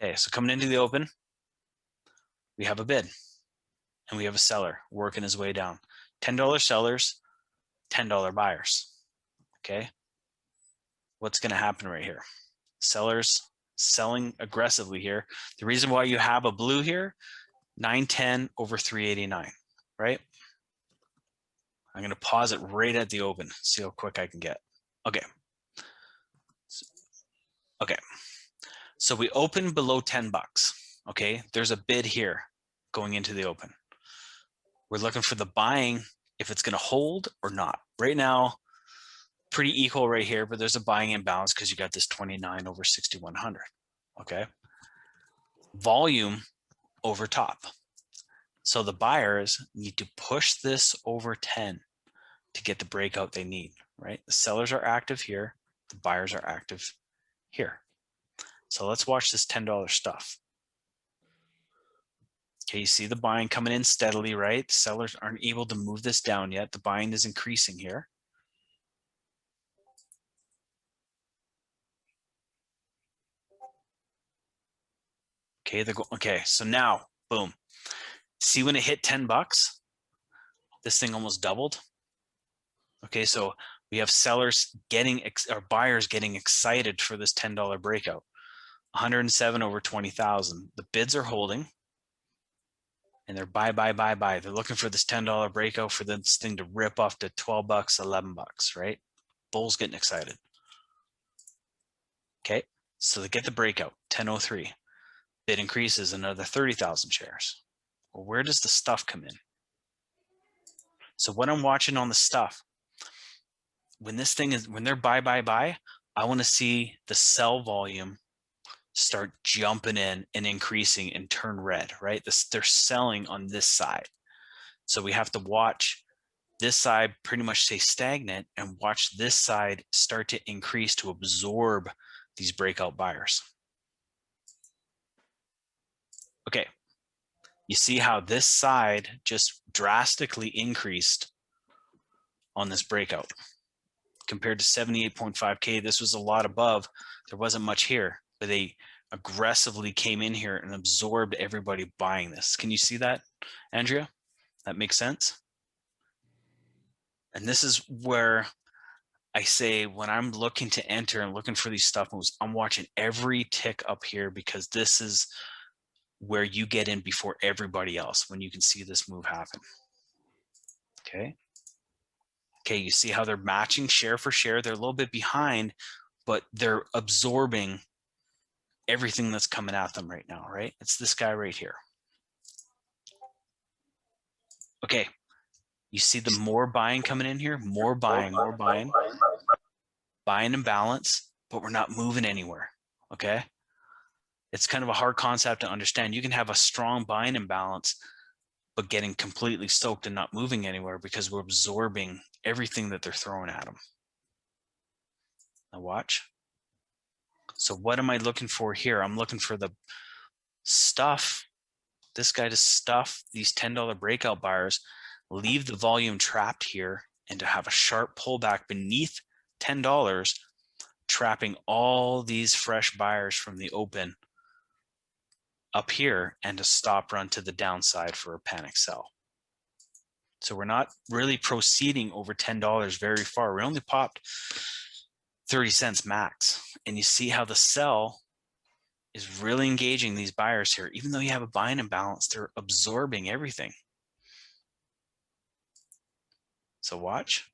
Okay, so coming into the open, we have a bid and we have a seller working his way down. $10 sellers, $10 buyers. Okay, what's going to happen right here? Sellers selling aggressively here. The reason why you have a blue here, 910 over 389, right? I'm going to pause it right at the open, see how quick I can get. Okay. Okay. So we open below 10 bucks. Okay. There's a bid here going into the open. We're looking for the buying, if it's going to hold or not. Right now, pretty equal right here, but there's a buying imbalance because you got this 29 over 6,100. Okay. Volume over top. So the buyers need to push this over 10 to get the breakout they need, right? The sellers are active here. The buyers are active here. So let's watch this $10 stuff. Okay, you see the buying coming in steadily, right? The sellers aren't able to move this down yet. The buying is increasing here. Okay, okay, so now, boom. See when it hit 10 bucks? This thing almost doubled. Okay, so we have sellers getting, or buyers getting excited for this $10 breakout. 107 over 20,000. The bids are holding. And they're buy. They're looking for this $10 breakout for this thing to rip off to 12 bucks, 11 bucks, right? Bulls getting excited. Okay, so they get the breakout, 10.03. Bid increases another 30,000 shares. Well, where does the stuff come in? So what I'm watching on the stuff, when this thing is, when they're buy, I want to see the sell volume start jumping in and increasing and turn red, right? They're selling on this side. So we have to watch this side pretty much stay stagnant and watch this side start to increase to absorb these breakout buyers. Okay, you see how this side just drastically increased on this breakout compared to 78.5K. This was a lot above. There wasn't much here, but they aggressively came in here and absorbed everybody buying this. Can you see that, Andrea? That makes sense? And this is where I say when I'm looking to enter and looking for these stuff moves, I'm watching every tick up here because this is where you get in before everybody else when you can see this move happen. Okay. Okay, you see how they're matching share for share. They're a little bit behind, but they're absorbing everything that's coming at them right now, right? It's this guy right here. Okay, you see the more buying coming in here, more buying, buying in balance, but we're not moving anywhere, okay? It's kind of a hard concept to understand. You can have a strong buying imbalance, but getting completely soaked and not moving anywhere because we're absorbing everything that they're throwing at them. Now watch. So what am I looking for here? I'm looking for the stuff, this guy to stuff these $10 breakout buyers, leave the volume trapped here, and to have a sharp pullback beneath $10, trapping all these fresh buyers from the open up here and to stop run to the downside for a panic sell. So we're not really proceeding over $10 very far. We only popped 30 cents max. And you see how the sell is really engaging these buyers here. Even though you have a buying imbalance, they're absorbing everything. So watch.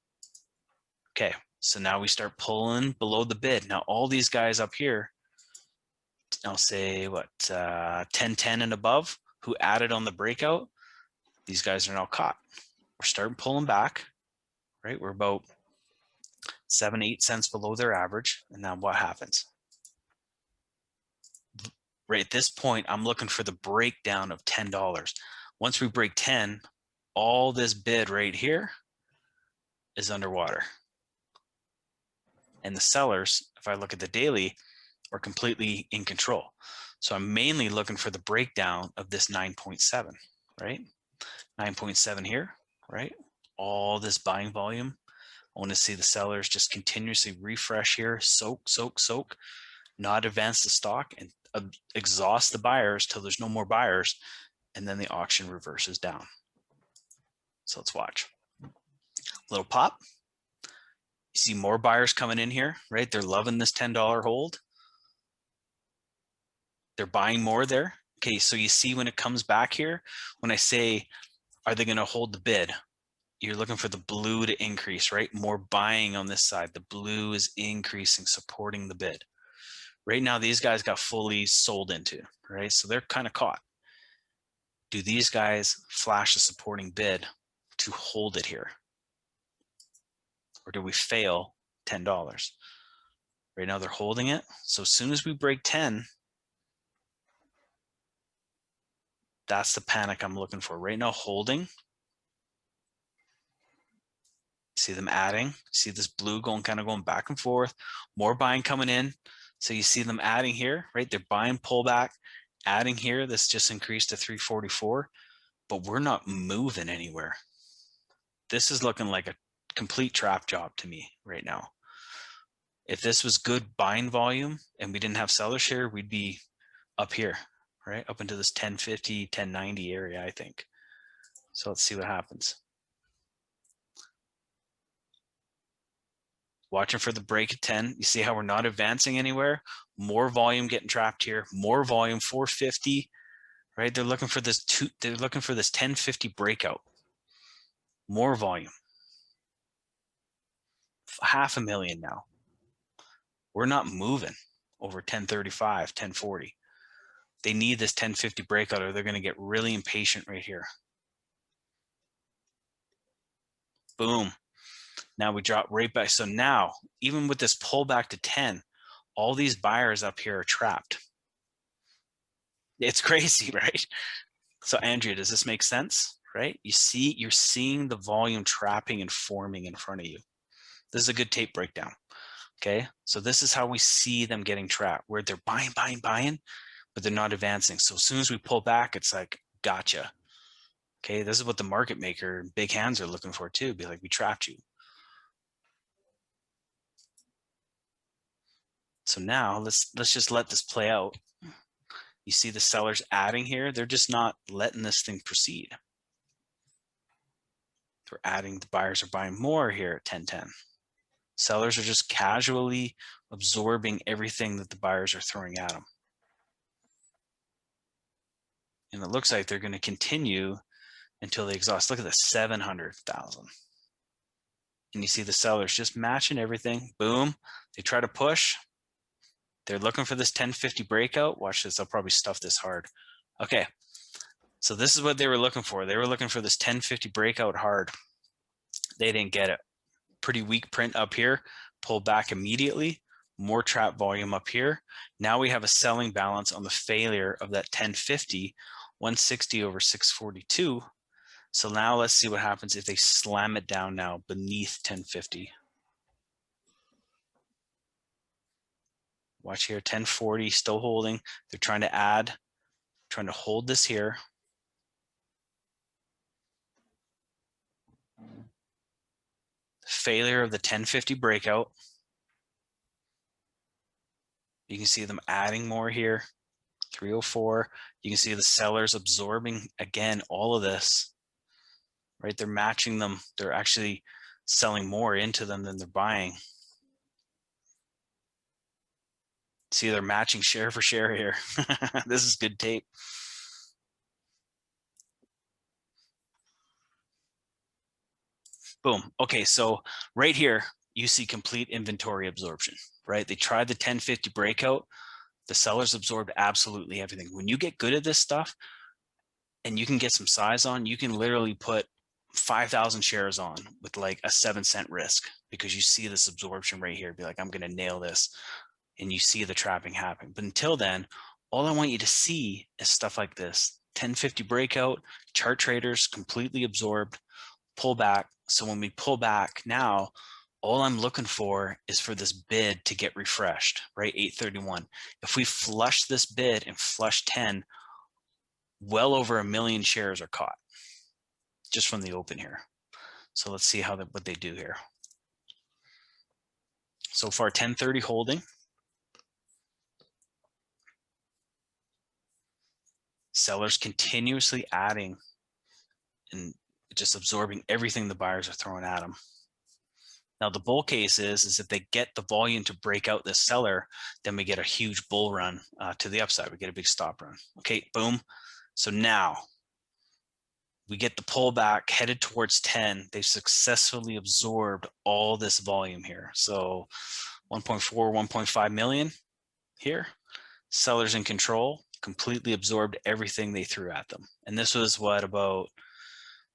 Okay, so now we start pulling below the bid. Now all these guys up here, I'll say what, 1010 and above, who added on the breakout, these guys are now caught. We're starting pulling back, right? We're about 7-8 cents below their average. And now what happens? Right at this point, I'm looking for the breakdown of $10. Once we break 10, all this bid right here is underwater. And the sellers, if I look at the daily, are completely in control. So I'm mainly looking for the breakdown of this 9.7, right? 9.7 here, right? All this buying volume. I want to see the sellers just continuously refresh here, soak. not advance the stock and exhaust the buyers till there's no more buyers, and then the auction reverses down. So let's watch. Little pop. You see more buyers coming in here, right? They're loving this $10 hold. They're buying more there. Okay, so you see when it comes back here, when I say, are they going to hold the bid? You're looking for the blue to increase, right? More buying on this side. The blue is increasing, supporting the bid. Right now, these guys got fully sold into, right? So they're kind of caught. Do these guys flash a supporting bid to hold it here? Or do we fail $10? Right now they're holding it. So as soon as we break 10, that's the panic I'm looking for. Right now, holding. See them adding. See this blue going, kind of going back and forth. More buying coming in. So you see them adding here, right? They're buying pullback, adding here. This just increased to 344, but we're not moving anywhere. This is looking like a complete trap job to me right now. If this was good buying volume and we didn't have sellers here, we'd be up here, right? Up into this 1050, 1090 area, I think. So let's see what happens. Watching for the break at 10. You see how we're not advancing anywhere? More volume getting trapped here. More volume, 450, right? They're looking for this they're looking for this 1050 breakout. More volume. 500,000 now. We're not moving over 1035, 1040. They need this 1050 breakout or they're going to get really impatient right here. Boom. Now we drop right back. So now, even with this pullback to 10, all these buyers up here are trapped. It's crazy, right? So Andrea, does this make sense? Right? You're seeing the volume trapping and forming in front of you. This is a good tape breakdown. Okay. So this is how we see them getting trapped, where they're buying, but they're not advancing. So as soon as we pull back, it's like, gotcha. Okay. This is what the market maker, big hands are looking for too. Be like, we trapped you. So now let's just let this play out. You see the sellers adding here. They're just not letting this thing proceed. They're adding, the buyers are buying more here at 1010. Sellers are just casually absorbing everything that the buyers are throwing at them. And it looks like they're going to continue until they exhaust. Look at this, 700,000. And you see the sellers just matching everything. Boom. They try to push. They're looking for this 1050 breakout. Watch this. I'll probably stuff this hard. Okay. So this is what they were looking for. They were looking for this 1050 breakout hard. They didn't get it. Pretty weak print up here. Pull back immediately. More trap volume up here. Now we have a selling balance on the failure of that 1050, 160 over 642. So now let's see what happens if they slam it down now beneath 1050. Watch here, 1040 still holding. They're trying to add, trying to hold this here. Failure of the 1050 breakout. You can see them adding more here. 304. You can see the sellers absorbing again all of this. Right? They're matching them. They're actually selling more into them than they're buying. See, they're matching share for share here. This is good tape. Boom. Okay, so right here, you see complete inventory absorption, right? They tried the 1050 breakout. The sellers absorbed absolutely everything. When you get good at this stuff and you can get some size on, you can literally put 5,000 shares on with like a 7-cent risk because you see this absorption right here. Be like, I'm going to nail this. And you see the trapping happen. But until then, all I want you to see is stuff like this. 1050 breakout, chart traders completely absorbed, pull back. So when we pull back now, all I'm looking for is for this bid to get refreshed, right? 831. If we flush this bid and flush 10, well over 1 million shares are caught just from the open here. So let's see what they do here. So far, 1030 holding. Sellers continuously adding and just absorbing everything the buyers are throwing at them. Now the bull case is if they get the volume to break out this seller, then we get a huge bull run to the upside. We get a big stop run. Okay, boom. So now we get the pullback headed towards 10. They've successfully absorbed all this volume here. So 1.4, 1.5 million here. Sellers in control, completely absorbed everything they threw at them. And this was what, about,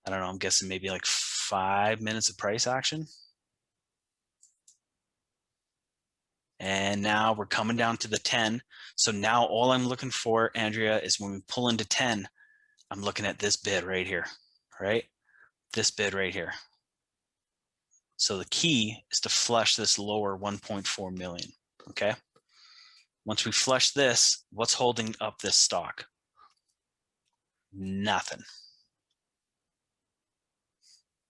I don't know, I'm guessing maybe like 5 minutes of price action. And now we're coming down to the 10. So now all I'm looking for, Andrea, is when we pull into 10, I'm looking at this bid right here, right? This bid right here. So the key is to flush this lower 1.4 million, okay? Once we flush this, what's holding up this stock? Nothing.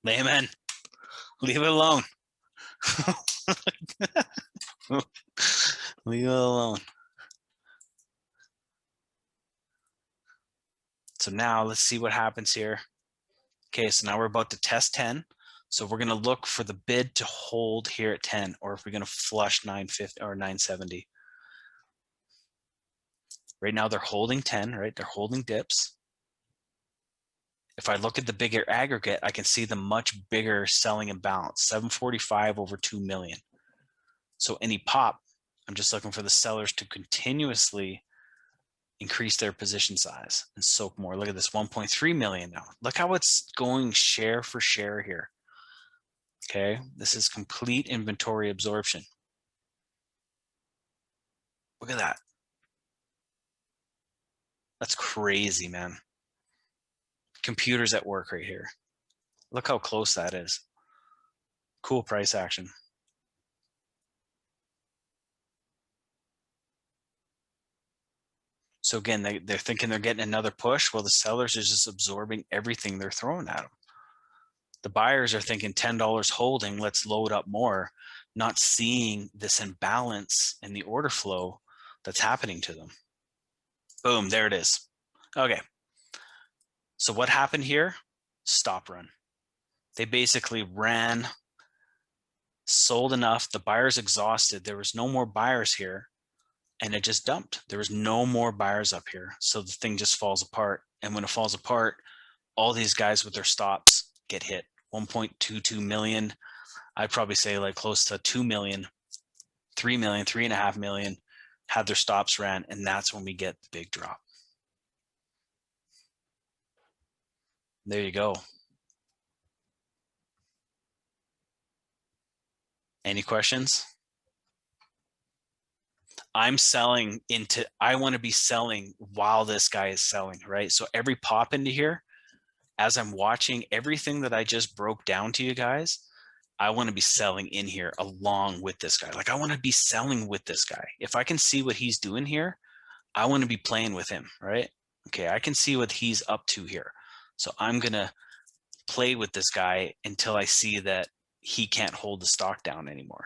Layman, leave it alone. Leave it alone. So now let's see what happens here. Okay, so now we're about to test 10. So we're going to look for the bid to hold here at 10, or if we're going to flush 950 or 970. Right now they're holding 10, right? They're holding dips. If I look at the bigger aggregate, I can see the much bigger selling imbalance, 745 over 2 million. So any pop, I'm just looking for the sellers to continuously increase their position size and soak more. Look at this, 1.3 million now. Look how it's going share for share here. Okay, this is complete inventory absorption. Look at that. That's crazy, man. Computers at work right here. Look how close that is. Cool price action. So again, they're thinking they're getting another push. Well, the sellers are just absorbing everything they're throwing at them. The buyers are thinking $10 holding, let's load up more, not seeing this imbalance in the order flow that's happening to them. Boom, there it is. Okay. So what happened here? Stop run. They basically ran, sold enough, the buyers exhausted. There was no more buyers here, and it just dumped. There was no more buyers up here. So the thing just falls apart. And when it falls apart, all these guys with their stops get hit. 1.22 million. I'd probably say like close to 2 million, 3 million, 3.5 million had their stops ran. And that's when we get the big drop. There you go. Any questions? I'm selling into, I want to be selling while this guy is selling, right? So every pop into here, as I'm watching everything that I just broke down to you guys, I want to be selling in here along with this guy. Like I want to be selling with this guy. If I can see what he's doing here, I want to be playing with him, right? Okay, I can see what he's up to here. So I'm going to play with this guy until I see that he can't hold the stock down anymore.